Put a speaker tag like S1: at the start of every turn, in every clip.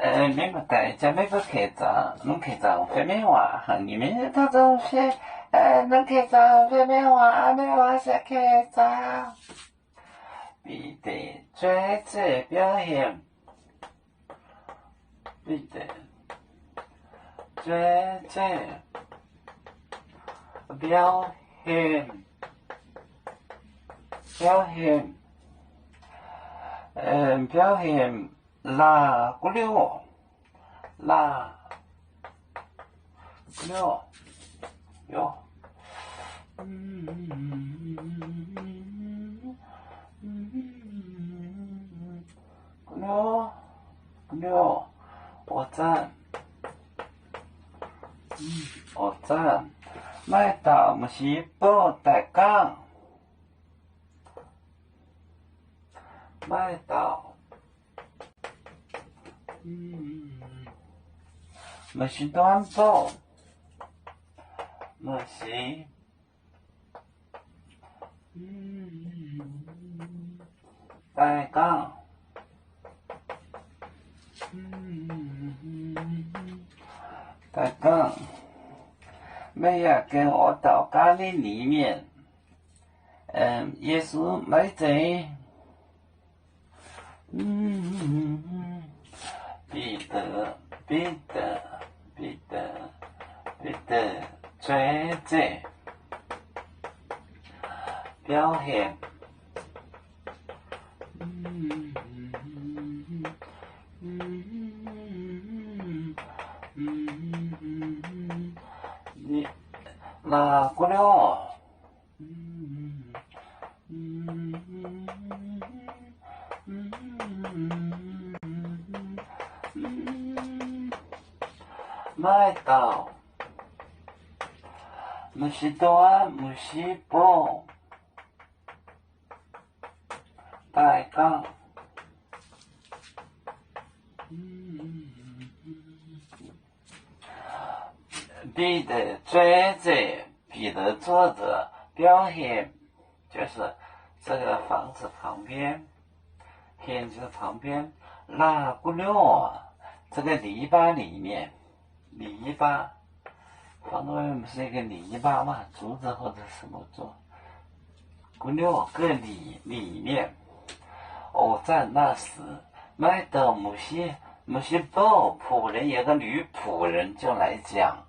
S1: 明白，咱们不开张，侬开张方便话，你们当中些，能开张方便话，没话先开张。必得专注表现，必得专注表现，表现拉骨溜，拉骨溜，哟，骨溜，骨溜，我赞，我赞，麦到木西波带杠。麦到，木是短波，木是，带杠，带杠，每日跟我到家里面，耶稣没在。彼得，专注表现，你那过了。麦到，木是短，木是波，带杠，彼得专注，彼得坐着表现，就是这个房子旁边，片子旁边，拉骨溜，这个篱笆里面。篱笆，房子外面不是一个篱笆嘛？竹子或者什么做？骨溜个里面，我在那时买到某些宝仆人，有个女仆人就来讲，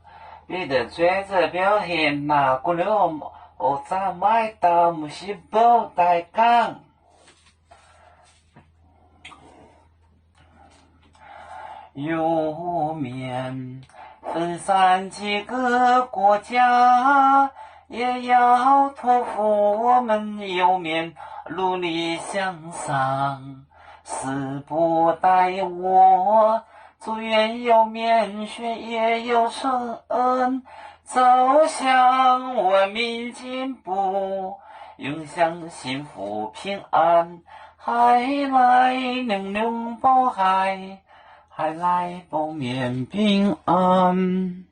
S1: 彼得专注表现那骨溜，我在买到某些宝带杠。有面分散几个国家，也要托付我们有面努力向上。死不待我，祝愿有面学也有成恩，走向文明进步，永享幸福平安。海来能拥抱海。还来不免平安。